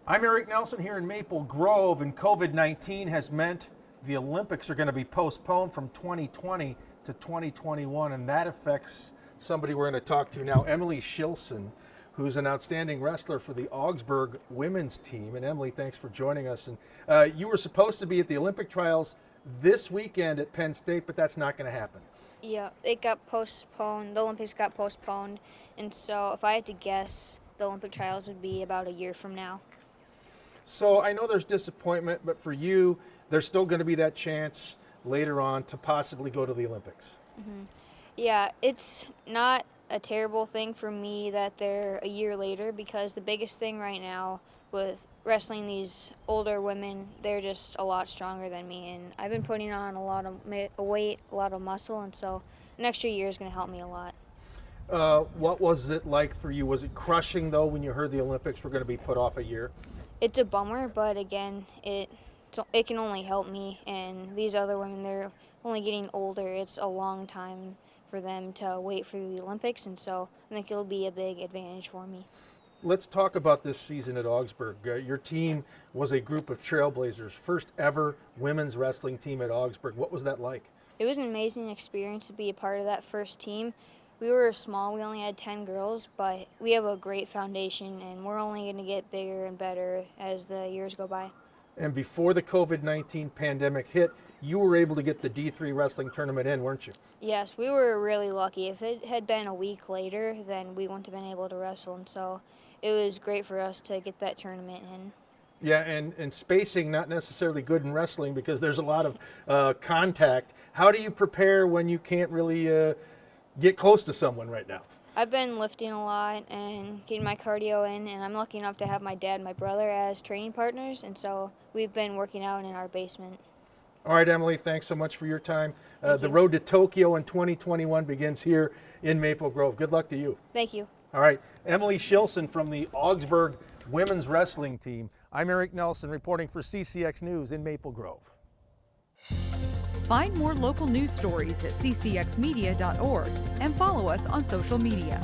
I'm Eric Nelson here in Maple Grove, and COVID-19 has meant the Olympics are going to be postponed from 2020 to 2021, and that affects somebody we're going to talk to now, Emily Shilson, who's an outstanding wrestler for the Augsburg women's team. And Emily, thanks for joining us. And you were supposed to be at the Olympic trials this weekend at Penn State, but that's not going to happen. Yeah, it got postponed. The Olympics got postponed, and so if I had to guess, the Olympic trials would be about a year from now. So I know there's disappointment, but for you, there's still going to be that chance later on to possibly go to the Olympics. Mm-hmm. Yeah, it's not a terrible thing for me that they're a year later, because the biggest thing right now with wrestling these older women, they're just a lot stronger than me, and I've been putting on a lot of weight, a lot of muscle, and so an extra year is going to help me a lot. What was it like for you? Was it crushing, though, when you heard the Olympics were going to be put off a year? It's a bummer, but again, it can only help me, and these other women, they're only getting older. It's a long time for them to wait for the Olympics, and so I think it'll be a big advantage for me. Let's talk about this season at Augsburg. Your team was a group of trailblazers, first ever women's wrestling team at Augsburg. What was that like? It was an amazing experience to be a part of that first team. We were small, we only had 10 girls, but we have a great foundation, and we're only going to get bigger and better as the years go by. And before the COVID-19 pandemic hit, you were able to get the D3 wrestling tournament in, weren't you? Yes, we were really lucky. If it had been a week later, then we wouldn't have been able to wrestle, and so it was great for us to get that tournament in. Yeah, and spacing not necessarily good in wrestling because there's a lot of contact. How do you prepare when you can't really get close to someone right now? I've been lifting a lot and getting my cardio in, and I'm lucky enough to have my dad and my brother as training partners, and so we've been working out in our basement. All right, Emily, thanks so much for your time. Thank The you. road to Tokyo in 2021 begins here in Maple Grove. Good luck to you. Thank you. All right, Emily Shilson from the Augsburg women's wrestling team. I'm Eric Nelson reporting for CCX News in Maple Grove. Find more local news stories at ccxmedia.org and follow us on social media.